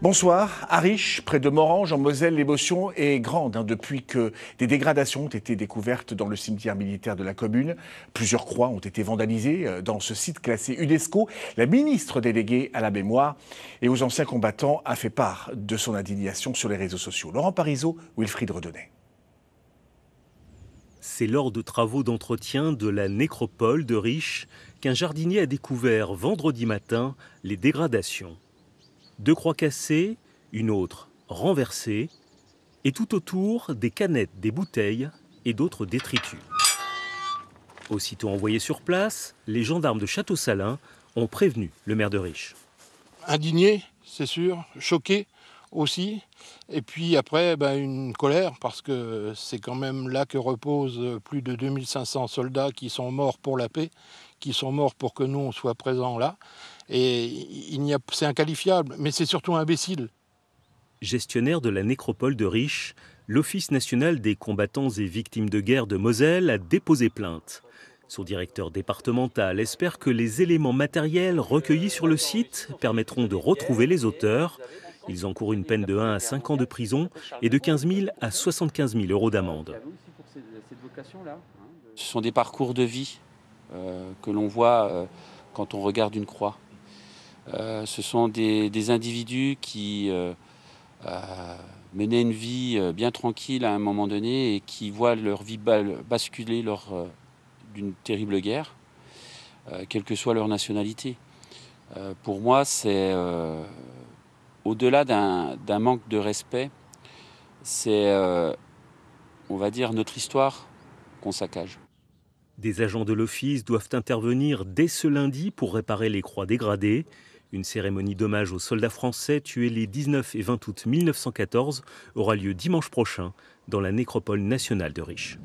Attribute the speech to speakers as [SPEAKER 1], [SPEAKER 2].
[SPEAKER 1] Bonsoir. À Riche, près de Morhange, en Moselle, l'émotion est grande depuis que des dégradations ont été découvertes dans le cimetière militaire de la commune. Plusieurs croix ont été vandalisées dans ce site classé UNESCO. La ministre déléguée à la mémoire et aux anciens combattants a fait part de son indignation sur les réseaux sociaux. Laurent Parisot, Wilfried Redonnet.
[SPEAKER 2] C'est lors de travaux d'entretien de la nécropole de Riche qu'un jardinier a découvert vendredi matin les dégradations. 2 croix cassées, une autre renversée, et tout autour des canettes, des bouteilles et d'autres détritus. Aussitôt envoyés sur place, les gendarmes de Château-Salins ont prévenu le maire de Riche.
[SPEAKER 3] Indigné, c'est sûr, choqué aussi, et puis après une colère parce que c'est quand même là que reposent plus de 2500 soldats qui sont morts pour la paix, qui sont morts pour que nous on soit présents là, et c'est inqualifiable, mais c'est surtout imbécile.
[SPEAKER 2] Gestionnaire de la nécropole de Riche, l'Office national des combattants et victimes de guerre de Moselle a déposé plainte. Son directeur départemental espère que les éléments matériels recueillis sur le site permettront de retrouver les auteurs. Ils encourent une peine de 1 à 5 ans de prison et de 15 000 à 75 000 euros d'amende.
[SPEAKER 4] Ce sont des parcours de vie que l'on voit quand on regarde une croix. Ce sont des individus qui menaient une vie bien tranquille à un moment donné et qui voient leur vie basculer lors d'une terrible guerre, quelle que soit leur nationalité. Pour moi, c'est au-delà d'un manque de respect, c'est, on va dire, notre histoire qu'on saccage.
[SPEAKER 2] Des agents de l'office doivent intervenir dès ce lundi pour réparer les croix dégradées. Une cérémonie d'hommage aux soldats français tués les 19 et 20 août 1914 aura lieu dimanche prochain dans la nécropole nationale de Riche.